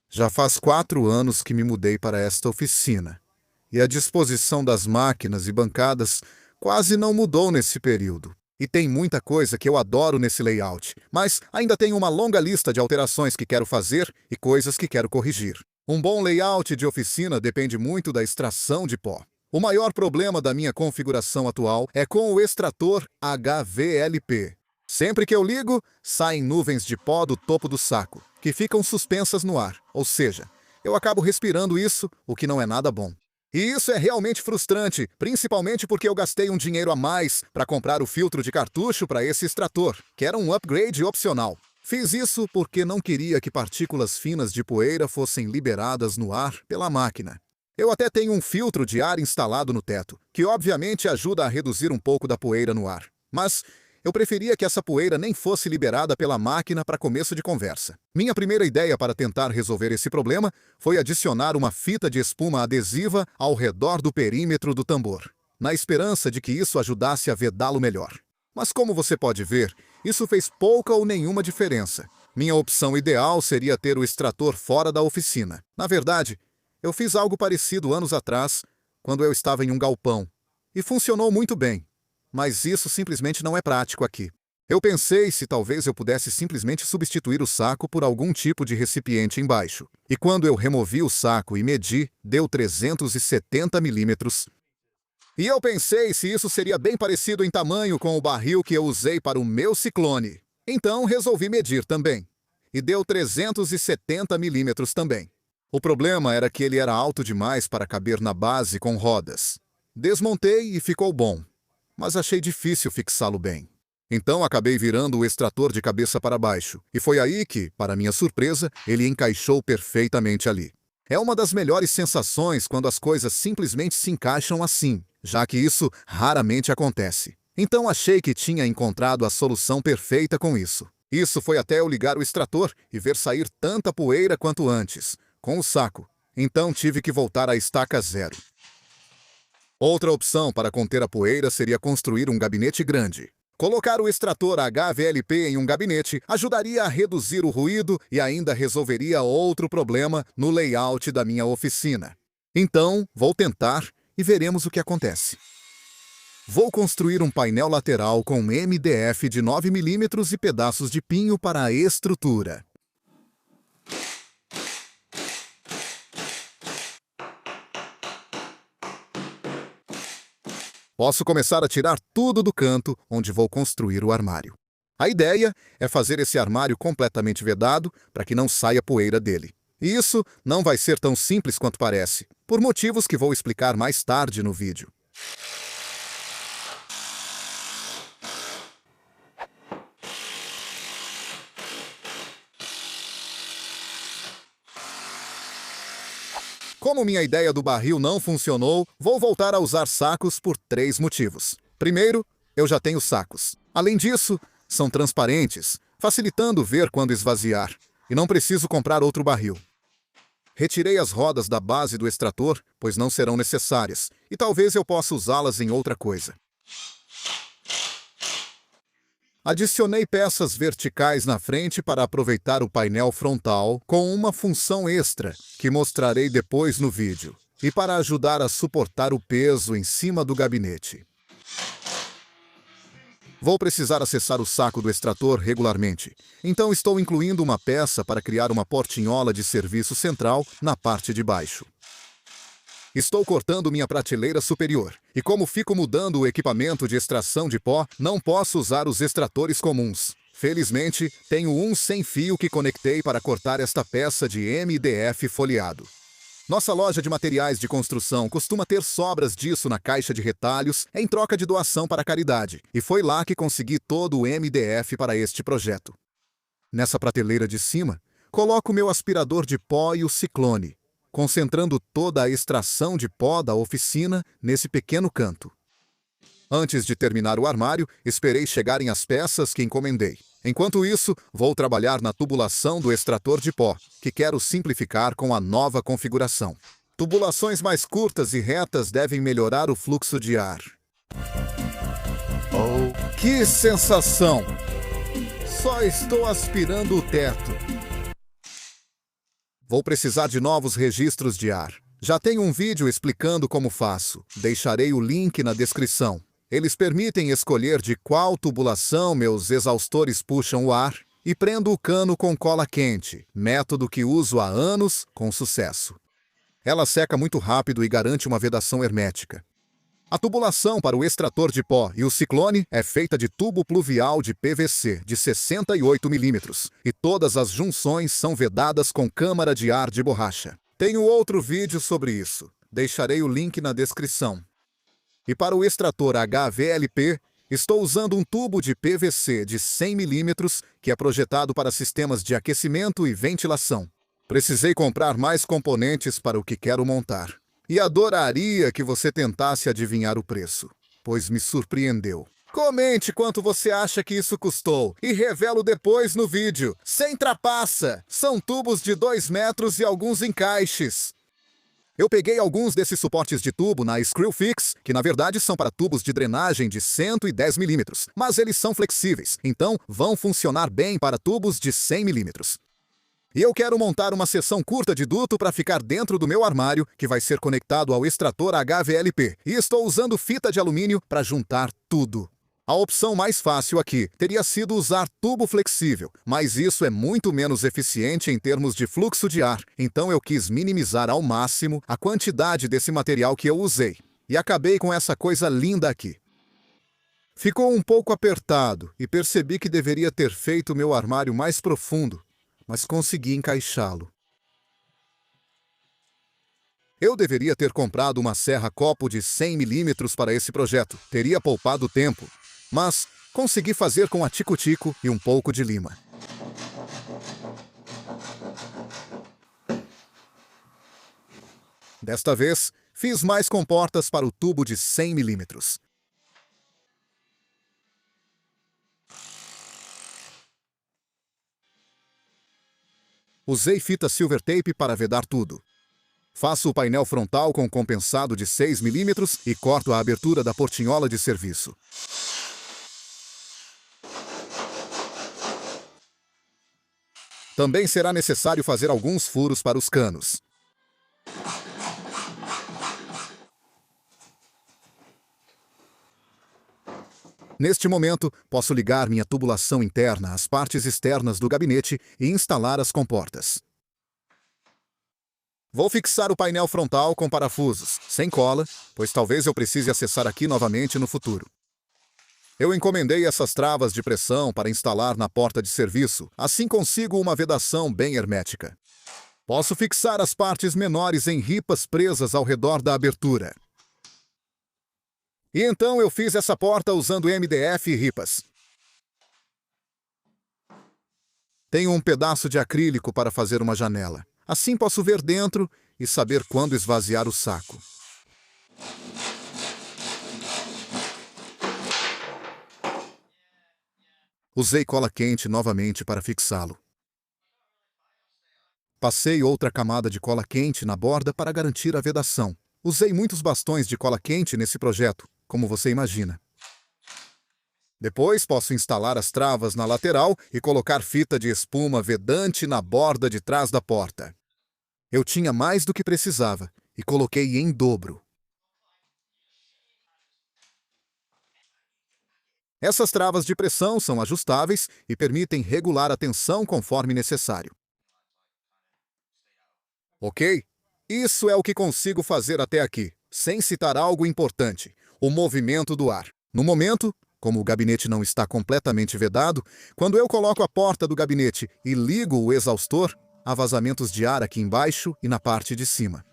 Já faz 4 anos que me mudei para esta oficina, e a disposição das máquinas e bancadas quase não mudou nesse período. E tem muita coisa que eu adoro nesse layout, mas ainda tenho uma longa lista de alterações que quero fazer e coisas que quero corrigir. Um bom layout de oficina depende muito da extração de pó. O maior problema da minha configuração atual é com o extrator HVLP. Sempre que eu ligo, saem nuvens de pó do topo do saco, que ficam suspensas no ar, ou seja, eu acabo respirando isso, o que não é nada bom. E isso é realmente frustrante, principalmente porque eu gastei um dinheiro a mais para comprar o filtro de cartucho para esse extrator, que era um upgrade opcional. Fiz isso porque não queria que partículas finas de poeira fossem liberadas no ar pela máquina. Eu até tenho um filtro de ar instalado no teto, que obviamente ajuda a reduzir um pouco da poeira no ar. Mas eu preferia que essa poeira nem fosse liberada pela máquina para começo de conversa. Minha primeira ideia para tentar resolver esse problema foi adicionar uma fita de espuma adesiva ao redor do perímetro do tambor, na esperança de que isso ajudasse a vedá-lo melhor. Mas como você pode ver, isso fez pouca ou nenhuma diferença. Minha opção ideal seria ter o extrator fora da oficina. Na verdade, eu fiz algo parecido anos atrás, quando eu estava em um galpão, e funcionou muito bem. Mas isso simplesmente não é prático aqui. Eu pensei se talvez eu pudesse simplesmente substituir o saco por algum tipo de recipiente embaixo. E quando eu removi o saco e medi, deu 370 milímetros. E eu pensei se isso seria bem parecido em tamanho com o barril que eu usei para o meu Ciclone. Então resolvi medir também. E deu 370 milímetros também. O problema era que ele era alto demais para caber na base com rodas. Desmontei e ficou bom, mas achei difícil fixá-lo bem. Então acabei virando o extrator de cabeça para baixo, e foi aí que, para minha surpresa, ele encaixou perfeitamente ali. É uma das melhores sensações quando as coisas simplesmente se encaixam assim, já que isso raramente acontece. Então achei que tinha encontrado a solução perfeita com isso. Isso foi até eu ligar o extrator e ver sair tanta poeira quanto antes, com o saco. Então tive que voltar à estaca zero. Outra opção para conter a poeira seria construir um gabinete grande. Colocar o extrator HVLP em um gabinete ajudaria a reduzir o ruído e ainda resolveria outro problema no layout da minha oficina. Então, vou tentar e veremos o que acontece. Vou construir um painel lateral com MDF de 9 mm e pedaços de pinho para a estrutura. Posso começar a tirar tudo do canto onde vou construir o armário. A ideia é fazer esse armário completamente vedado para que não saia poeira dele. E isso não vai ser tão simples quanto parece, por motivos que vou explicar mais tarde no vídeo. Como minha ideia do barril não funcionou, vou voltar a usar sacos por 3 motivos. Primeiro, eu já tenho sacos. Além disso, são transparentes, facilitando ver quando esvaziar, e não preciso comprar outro barril. Retirei as rodas da base do extrator, pois não serão necessárias, e talvez eu possa usá-las em outra coisa. Adicionei peças verticais na frente para aproveitar o painel frontal com uma função extra, que mostrarei depois no vídeo, e para ajudar a suportar o peso em cima do gabinete. Vou precisar acessar o saco do extrator regularmente, então estou incluindo uma peça para criar uma portinhola de serviço central na parte de baixo. Estou cortando minha prateleira superior, e como fico mudando o equipamento de extração de pó, não posso usar os extratores comuns. Felizmente, tenho um sem fio que conectei para cortar esta peça de MDF folheado. Nossa loja de materiais de construção costuma ter sobras disso na caixa de retalhos em troca de doação para a caridade, e foi lá que consegui todo o MDF para este projeto. Nessa prateleira de cima, coloco meu aspirador de pó e o Ciclone, concentrando toda a extração de pó da oficina nesse pequeno canto. Antes de terminar o armário, esperei chegarem as peças que encomendei. Enquanto isso, vou trabalhar na tubulação do extrator de pó, que quero simplificar com a nova configuração. Tubulações mais curtas e retas devem melhorar o fluxo de ar. Oh, que sensação! Só estou aspirando o teto. Vou precisar de novos registros de ar. Já tenho um vídeo explicando como faço. Deixarei o link na descrição. Eles permitem escolher de qual tubulação meus exaustores puxam o ar e prendo o cano com cola quente, método que uso há anos com sucesso. Ela seca muito rápido e garante uma vedação hermética. A tubulação para o extrator de pó e o ciclone é feita de tubo pluvial de PVC de 68 mm e todas as junções são vedadas com câmara de ar de borracha. Tenho outro vídeo sobre isso. Deixarei o link na descrição. E para o extrator HVLP, estou usando um tubo de PVC de 100 mm que é projetado para sistemas de aquecimento e ventilação. Precisei comprar mais componentes para o que quero montar. E adoraria que você tentasse adivinhar o preço, pois me surpreendeu. Comente quanto você acha que isso custou e revelo depois no vídeo. Sem trapaça! São tubos de 2 metros e alguns encaixes. Eu peguei alguns desses suportes de tubo na Screwfix, que na verdade são para tubos de drenagem de 110 mm, mas eles são flexíveis, então vão funcionar bem para tubos de 100 mm. E eu quero montar uma seção curta de duto para ficar dentro do meu armário, que vai ser conectado ao extrator HVLP, e estou usando fita de alumínio para juntar tudo. A opção mais fácil aqui teria sido usar tubo flexível, mas isso é muito menos eficiente em termos de fluxo de ar, então eu quis minimizar ao máximo a quantidade desse material que eu usei. E acabei com essa coisa linda aqui. Ficou um pouco apertado e percebi que deveria ter feito meu armário mais profundo, mas consegui encaixá-lo. Eu deveria ter comprado uma serra copo de 100 mm para esse projeto, teria poupado tempo, mas consegui fazer com a tico-tico e um pouco de lima. Desta vez, fiz mais comportas para o tubo de 100 mm. Usei fita silver tape para vedar tudo. Faço o painel frontal com compensado de 6 mm e corto a abertura da portinhola de serviço. Também será necessário fazer alguns furos para os canos. Neste momento, posso ligar minha tubulação interna às partes externas do gabinete e instalar as comportas. Vou fixar o painel frontal com parafusos, sem cola, pois talvez eu precise acessar aqui novamente no futuro. Eu encomendei essas travas de pressão para instalar na porta de serviço, assim consigo uma vedação bem hermética. Posso fixar as partes menores em ripas presas ao redor da abertura. E então eu fiz essa porta usando MDF e ripas. Tenho um pedaço de acrílico para fazer uma janela. Assim posso ver dentro e saber quando esvaziar o saco. Usei cola quente novamente para fixá-lo. Passei outra camada de cola quente na borda para garantir a vedação. Usei muitos bastões de cola quente nesse projeto, como você imagina. Depois posso instalar as travas na lateral e colocar fita de espuma vedante na borda de trás da porta. Eu tinha mais do que precisava e coloquei em dobro. Essas travas de pressão são ajustáveis e permitem regular a tensão conforme necessário. Ok? Isso é o que consigo fazer até aqui, sem citar algo importante: o movimento do ar. No momento, como o gabinete não está completamente vedado, quando eu coloco a porta do gabinete e ligo o exaustor, há vazamentos de ar aqui embaixo e na parte de cima.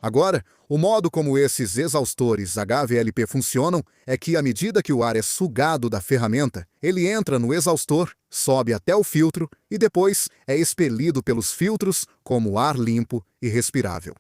Agora, o modo como esses exaustores HVLP funcionam é que, à medida que o ar é sugado da ferramenta, ele entra no exaustor, sobe até o filtro e depois é expelido pelos filtros como ar limpo e respirável.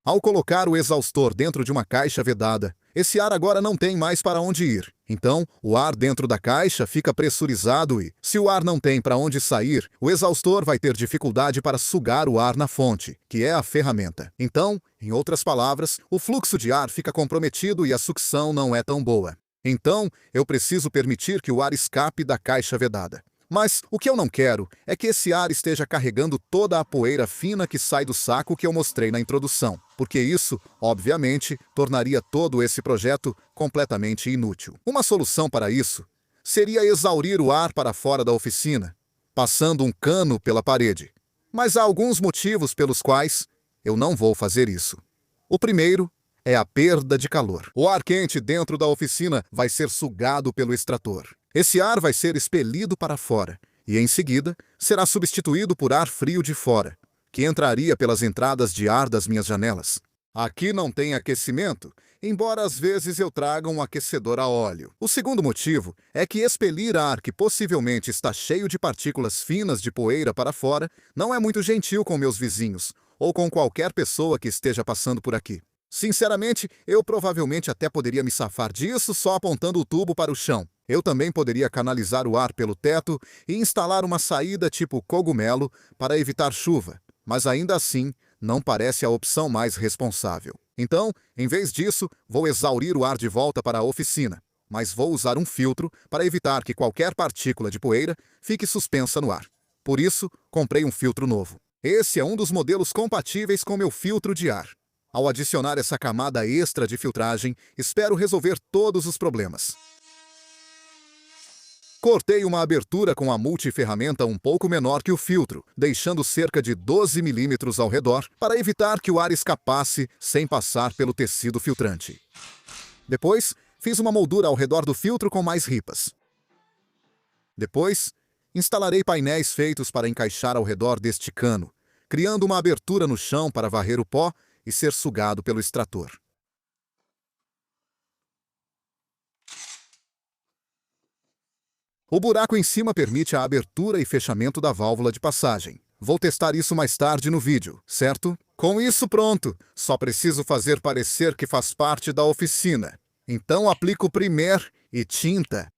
Ao colocar o exaustor dentro de uma caixa vedada, esse ar agora não tem mais para onde ir. Então, o ar dentro da caixa fica pressurizado e, se o ar não tem para onde sair, o exaustor vai ter dificuldade para sugar o ar na fonte, que é a ferramenta. Então, em outras palavras, o fluxo de ar fica comprometido e a sucção não é tão boa. Então, eu preciso permitir que o ar escape da caixa vedada. Mas o que eu não quero é que esse ar esteja carregando toda a poeira fina que sai do saco que eu mostrei na introdução, porque isso, obviamente, tornaria todo esse projeto completamente inútil. Uma solução para isso seria exaurir o ar para fora da oficina, passando um cano pela parede. Mas há alguns motivos pelos quais eu não vou fazer isso. O primeiro é a perda de calor. O ar quente dentro da oficina vai ser sugado pelo extrator. Esse ar vai ser expelido para fora e, em seguida, será substituído por ar frio de fora, que entraria pelas entradas de ar das minhas janelas. Aqui não tem aquecimento, embora às vezes eu traga um aquecedor a óleo. O segundo motivo é que expelir ar que possivelmente está cheio de partículas finas de poeira para fora não é muito gentil com meus vizinhos ou com qualquer pessoa que esteja passando por aqui. Sinceramente, eu provavelmente até poderia me safar disso só apontando o tubo para o chão. Eu também poderia canalizar o ar pelo teto e instalar uma saída tipo cogumelo para evitar chuva, mas ainda assim não parece a opção mais responsável. Então, em vez disso, vou exaurir o ar de volta para a oficina, mas vou usar um filtro para evitar que qualquer partícula de poeira fique suspensa no ar. Por isso, comprei um filtro novo. Esse é um dos modelos compatíveis com meu filtro de ar. Ao adicionar essa camada extra de filtragem, espero resolver todos os problemas. Cortei uma abertura com a multiferramenta um pouco menor que o filtro, deixando cerca de 12 milímetros ao redor para evitar que o ar escapasse sem passar pelo tecido filtrante. Depois, fiz uma moldura ao redor do filtro com mais ripas. Depois, instalarei painéis feitos para encaixar ao redor deste cano, criando uma abertura no chão para varrer o pó e ser sugado pelo extrator. O buraco em cima permite a abertura e fechamento da válvula de passagem. Vou testar isso mais tarde no vídeo, certo? Com isso pronto, só preciso fazer parecer que faz parte da oficina. Então aplico primer e tinta.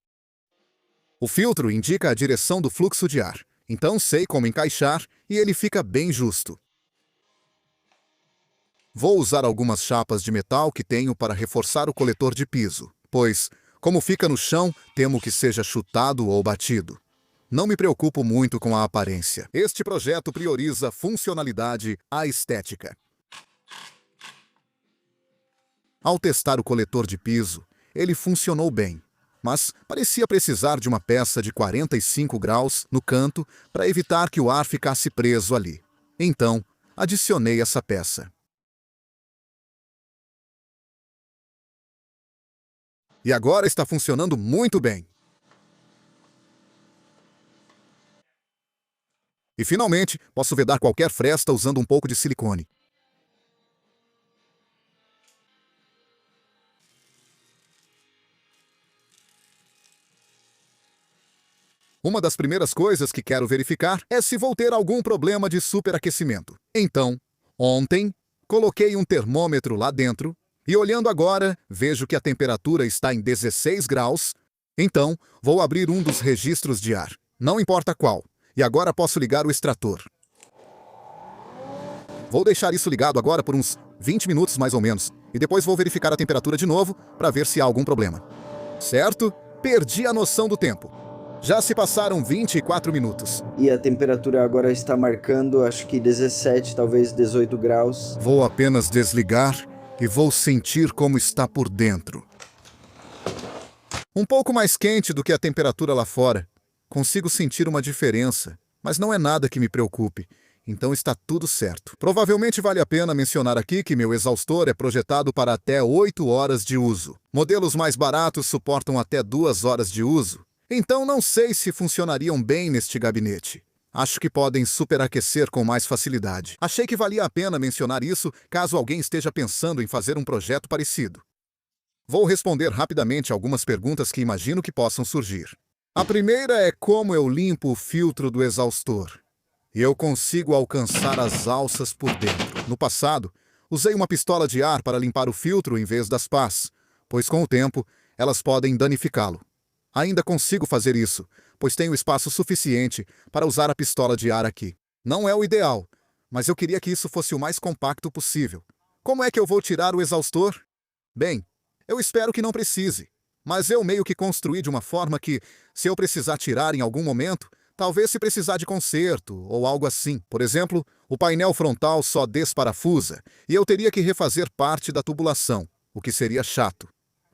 O filtro indica a direção do fluxo de ar, então sei como encaixar e ele fica bem justo. Vou usar algumas chapas de metal que tenho para reforçar o coletor de piso, pois, como fica no chão, temo que seja chutado ou batido. Não me preocupo muito com a aparência. Este projeto prioriza funcionalidade à estética. Ao testar o coletor de piso, ele funcionou bem, mas parecia precisar de uma peça de 45 graus no canto para evitar que o ar ficasse preso ali. Então, adicionei essa peça. E agora está funcionando muito bem. E finalmente, posso vedar qualquer fresta usando um pouco de silicone. Uma das primeiras coisas que quero verificar é se vou ter algum problema de superaquecimento. Então, ontem, coloquei um termômetro lá dentro e olhando agora, vejo que a temperatura está em 16 graus. Então, vou abrir um dos registros de ar, não importa qual, e agora posso ligar o extrator. Vou deixar isso ligado agora por uns 20 minutos mais ou menos, e depois vou verificar a temperatura de novo para ver se há algum problema. Certo? Perdi a noção do tempo. Já se passaram 24 minutos. E a temperatura agora está marcando, acho que 17, talvez 18 graus. Vou apenas desligar e vou sentir como está por dentro. Um pouco mais quente do que a temperatura lá fora. Consigo sentir uma diferença, mas não é nada que me preocupe. Então está tudo certo. Provavelmente vale a pena mencionar aqui que meu exaustor é projetado para até 8 horas de uso. Modelos mais baratos suportam até 2 horas de uso. Então não sei se funcionariam bem neste gabinete. Acho que podem superaquecer com mais facilidade. Achei que valia a pena mencionar isso caso alguém esteja pensando em fazer um projeto parecido. Vou responder rapidamente algumas perguntas que imagino que possam surgir. A primeira é como eu limpo o filtro do exaustor. E eu consigo alcançar as alças por dentro. No passado, usei uma pistola de ar para limpar o filtro em vez das pás, pois com o tempo, elas podem danificá-lo. Ainda consigo fazer isso, pois tenho espaço suficiente para usar a pistola de ar aqui. Não é o ideal, mas eu queria que isso fosse o mais compacto possível. Como é que eu vou tirar o exaustor? Bem, eu espero que não precise, Mas eu meio que construí de uma forma que, se eu precisar tirar em algum momento, talvez se precisar de conserto ou algo assim. Por exemplo, o painel frontal só desparafusa e eu teria que refazer parte da tubulação, o que seria chato.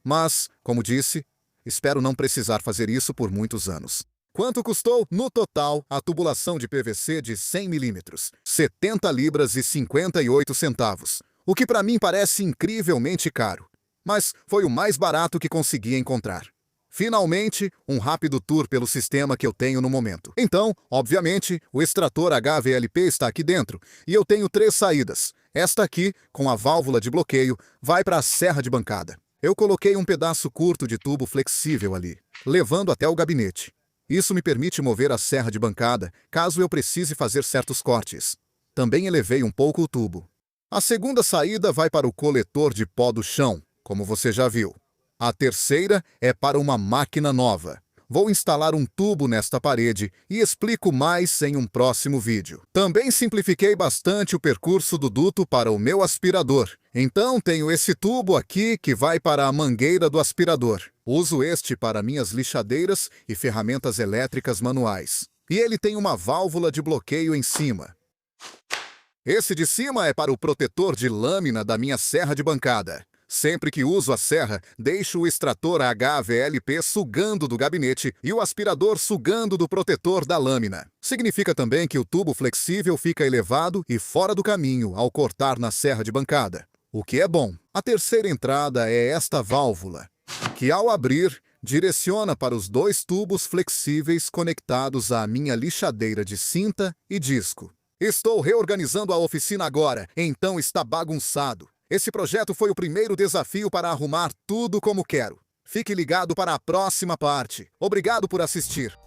Mas, como disse, espero não precisar fazer isso por muitos anos. Quanto custou, no total, a tubulação de PVC de 100 milímetros? 70 libras e 58 centavos, o que para mim parece incrivelmente caro. Mas foi o mais barato que consegui encontrar. Finalmente, um rápido tour pelo sistema que eu tenho no momento. Então, obviamente, o extrator HVLP está aqui dentro e eu tenho 3 saídas. Esta aqui, com a válvula de bloqueio, vai para a serra de bancada. Eu coloquei um pedaço curto de tubo flexível ali, levando até o gabinete. Isso me permite mover a serra de bancada caso eu precise fazer certos cortes. Também elevei um pouco o tubo. A segunda saída vai para o coletor de pó do chão, como você já viu. A terceira é para uma máquina nova. Vou instalar um tubo nesta parede e explico mais em um próximo vídeo. Também simplifiquei bastante o percurso do duto para o meu aspirador. Então tenho esse tubo aqui que vai para a mangueira do aspirador. Uso este para minhas lixadeiras e ferramentas elétricas manuais. E ele tem uma válvula de bloqueio em cima. Esse de cima é para o protetor de lâmina da minha serra de bancada. Sempre que uso a serra, deixo o extrator HVLP sugando do gabinete e o aspirador sugando do protetor da lâmina. Significa também que o tubo flexível fica elevado e fora do caminho ao cortar na serra de bancada, o que é bom. A terceira entrada é esta válvula, que ao abrir, direciona para os 2 tubos flexíveis conectados à minha lixadeira de cinta e disco. Estou reorganizando a oficina agora, então está bagunçado. Esse projeto foi o primeiro desafio para arrumar tudo como quero. Fique ligado para a próxima parte. Obrigado por assistir.